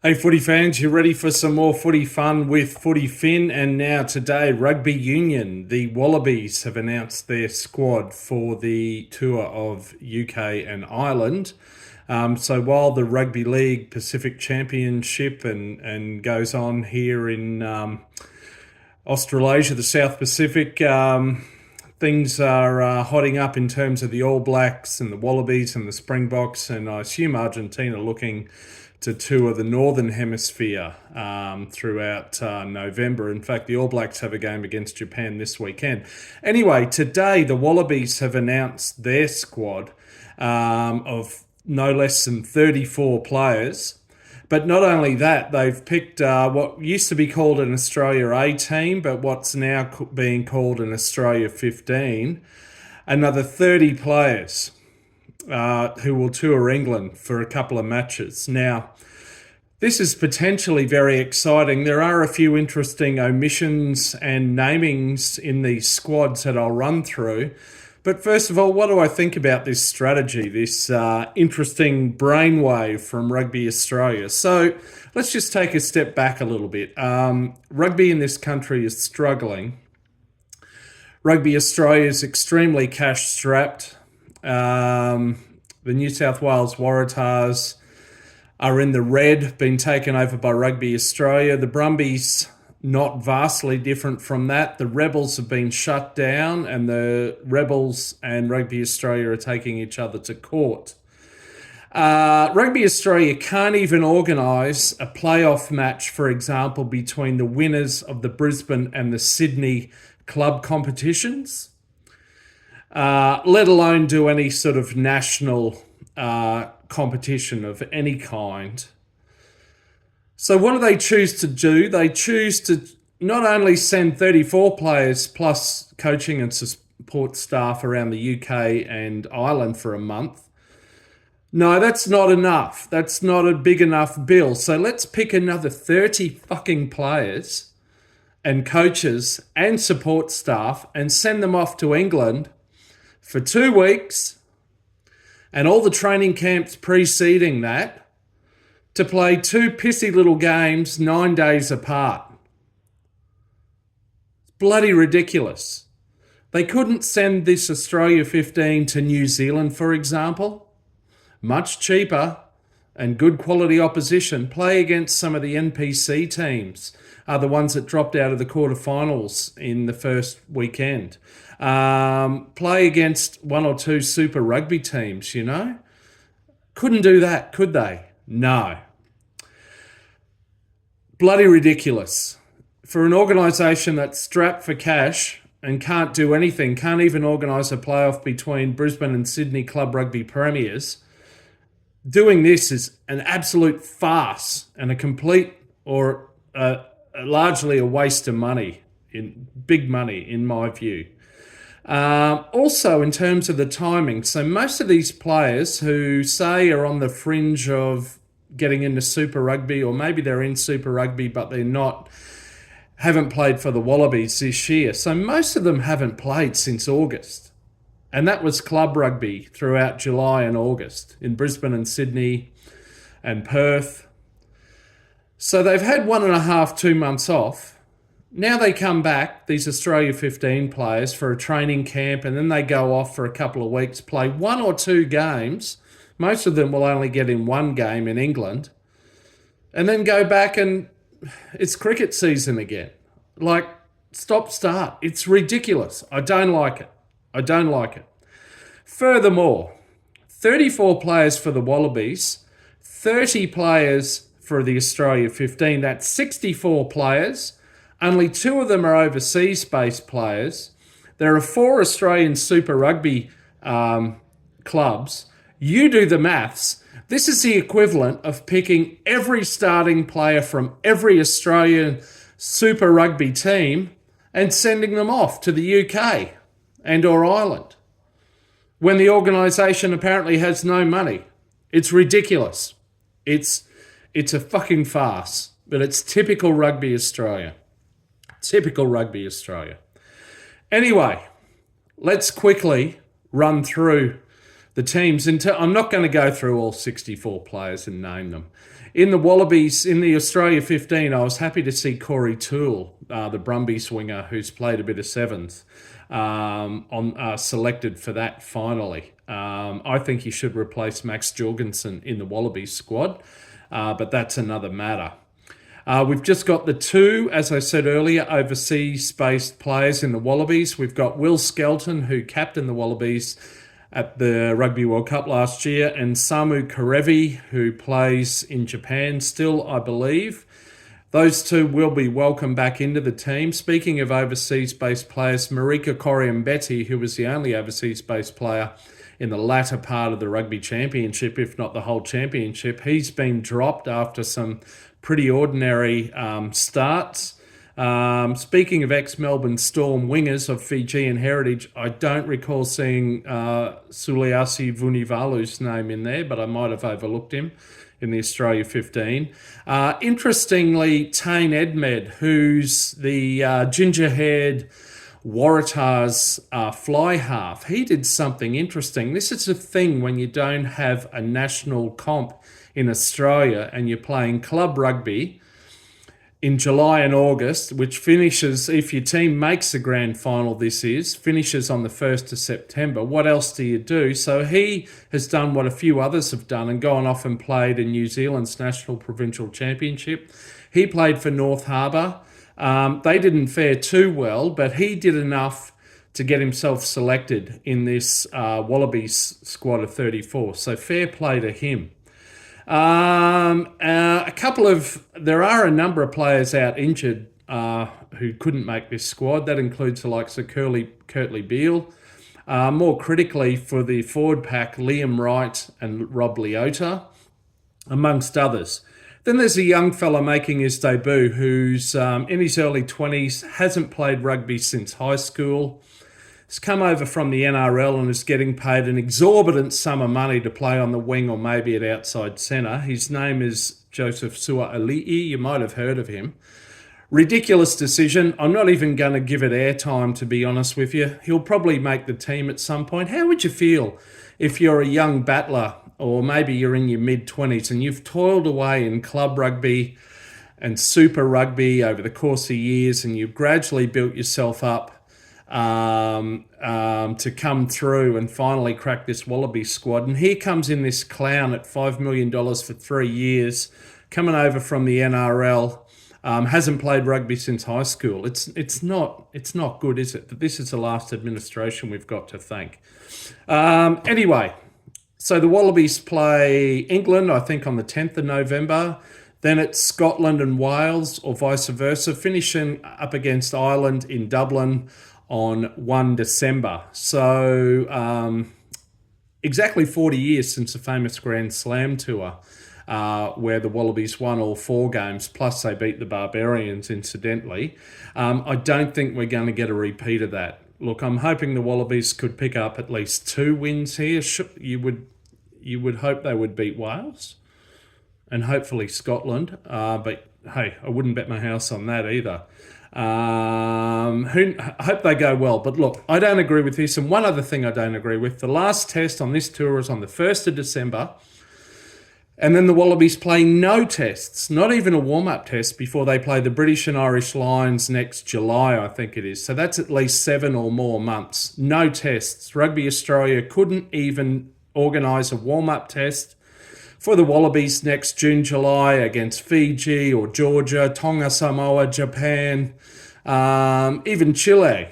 Hey footy fans, you ready for some more footy fun with Footy Fin? And now today, Rugby Union, the Wallabies have announced their squad for the tour of UK and Ireland. So while the Rugby League Pacific Championship and goes on here in Australasia, the South Pacific, things are hotting up in terms of the All Blacks and the Wallabies and the Springboks, and I assume Argentina looking to tour the Northern Hemisphere throughout November. In fact, the All Blacks have a game against Japan this weekend. Anyway, today the Wallabies have announced their squad of no less than 34 players. But not only that, they've picked what used to be called an Australia A team, but what's now being called an Australia 15, another 30 players who will tour England for a couple of matches. Now, this is potentially very exciting. There are a few interesting omissions and namings in these squads that I'll run through. But first of all, what do I think about this strategy, this interesting brainwave from Rugby Australia? So let's just take a step back a little bit. Rugby in this country is struggling. Rugby Australia is extremely cash-strapped. The New South Wales Waratahs are in the red, been taken over by Rugby Australia. The Brumbies, not vastly different from that. The Rebels have been shut down, and the Rebels and Rugby Australia are taking each other to court. Rugby Australia can't even organise a playoff match, for example, between the winners of the Brisbane and the Sydney club competitions. Let alone do any sort of national competition of any kind. So what do they choose to do? They choose to not only send 34 players plus coaching and support staff around the UK and Ireland for a month. No, that's not enough. That's not a big enough bill. So let's pick another 30 fucking players and coaches and support staff and send them off to England for 2 weeks and all the training camps preceding that to play 2 pissy little games 9 days apart. It's bloody ridiculous. They couldn't send this Australia 15 to New Zealand, for example. Much cheaper and good quality opposition. Play against some of the NPC teams, the ones that dropped out of the quarterfinals in the first weekend. Play against 1 or 2 Super Rugby teams, you know? Couldn't do that, could they? No. Bloody ridiculous. For an organisation that's strapped for cash and can't do anything, can't even organise a playoff between Brisbane and Sydney Club Rugby Premiers, doing this is an absolute farce and a complete or largely a waste of money, big money in my view. Also, in terms of the timing, so most of these players who say are on the fringe of getting into Super Rugby, or maybe they're in Super Rugby but they're not, haven't played for the Wallabies this year. So most of them haven't played since August. And that was club rugby throughout July and August in Brisbane and Sydney and Perth. So they've had 1.5, 2 months off. Now they come back, these Australia 15 players, for a training camp, and then they go off for a couple of weeks, play 1 or 2 games. Most of them will only get in 1 game in England, and then go back and it's cricket season again. Like, stop, start. It's ridiculous. I don't like it. I don't like it. Furthermore, 34 players for the Wallabies, 30 players for the Australia 15. That's 64 players. Only 2 of them are overseas-based players. There are 4 Australian Super Rugby clubs. You do the maths. This is the equivalent of picking every starting player from every Australian Super Rugby team and sending them off to the UK and or Ireland when the organisation apparently has no money. It's ridiculous. It's a fucking farce, but it's typical Rugby Australia. Typical Rugby Australia. Anyway, let's quickly run through the teams. I'm not going to go through all 64 players and name them. In the Wallabies, in the Australia 15, I was happy to see Corey Toole, the Brumbies winger, who's played a bit of sevens, selected for that finally. I think he should replace Max Jorgensen in the Wallabies squad, but that's another matter. We've just got the two, as I said earlier, overseas-based players in the Wallabies. We've got Will Skelton, who captained the Wallabies at the Rugby World Cup last year, and Samu Karevi, who plays in Japan still, I believe. Those two will be welcome back into the team. Speaking of overseas-based players, Marika Koriambeti, who was the only overseas-based player in the latter part of the Rugby Championship, if not the whole championship, he's been dropped after some pretty ordinary starts. Speaking of ex-Melbourne Storm wingers of Fijian heritage, I don't recall seeing Suliasi Vunivalu's name in there, but I might have overlooked him in the Australia 15. Interestingly, Tane Edmed, who's the ginger-haired Waratahs fly half, he did something interesting. This is a thing when you don't have a national comp in Australia and you're playing club rugby in July and August, which finishes, if your team makes the grand final, finishes on the 1st of September. What else do you do? So he has done what a few others have done and gone off and played in New Zealand's National Provincial Championship. He played for North Harbour. They didn't fare too well, but he did enough to get himself selected in this Wallabies squad of 34. So fair play to him. There are a number of players out injured who couldn't make this squad. That includes the likes of Kurtley Beale. More critically for the forward pack, Liam Wright and Rob Leota, amongst others. Then there's a young fella making his debut who's in his early 20s, hasn't played rugby since high school. He's come over from the NRL and is getting paid an exorbitant sum of money to play on the wing or maybe at outside centre. His name is Joseph Sua'ali'i. You might have heard of him. Ridiculous decision. I'm not even going to give it airtime, to be honest with you. He'll probably make the team at some point. How would you feel if you're a young battler or maybe you're in your mid-20s and you've toiled away in club rugby and super rugby over the course of years and you've gradually built yourself up to come through and finally crack this Wallaby squad. And here comes in this clown at $5 million for 3 years, coming over from the NRL, hasn't played rugby since high school. It's not good, is it? But this is the last administration we've got to thank. Anyway, so the Wallabies play England, I think, on the 10th of November. Then it's Scotland and Wales, or vice versa, finishing up against Ireland in Dublin on 1 December. So exactly 40 years since the famous Grand Slam tour, where the Wallabies won all 4 games, plus they beat the Barbarians, incidentally. I don't think we're going to get a repeat of that. Look, I'm hoping the Wallabies could pick up at least 2 wins here. You would hope they would beat Wales and hopefully Scotland. But hey, I wouldn't bet my house on that either. I hope they go well. But look, I don't agree with this. And one other thing I don't agree with, the last test on this tour is on the 1st of December. And then the Wallabies play no tests, not even a warm-up test, before they play the British and Irish Lions next July, I think it is. So that's at least 7 or more months. No tests. Rugby Australia couldn't even organise a warm-up test for the Wallabies next June, July against Fiji or Georgia, Tonga, Samoa, Japan, even Chile.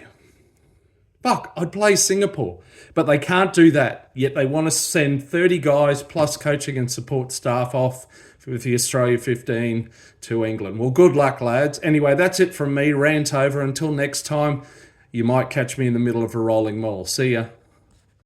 Fuck, I'd play Singapore. But they can't do that. Yet they want to send 30 guys plus coaching and support staff off with the Australia 15 to England. Well, good luck, lads. Anyway, that's it from me. Rant over. Until next time, you might catch me in the middle of a rolling mall. See ya.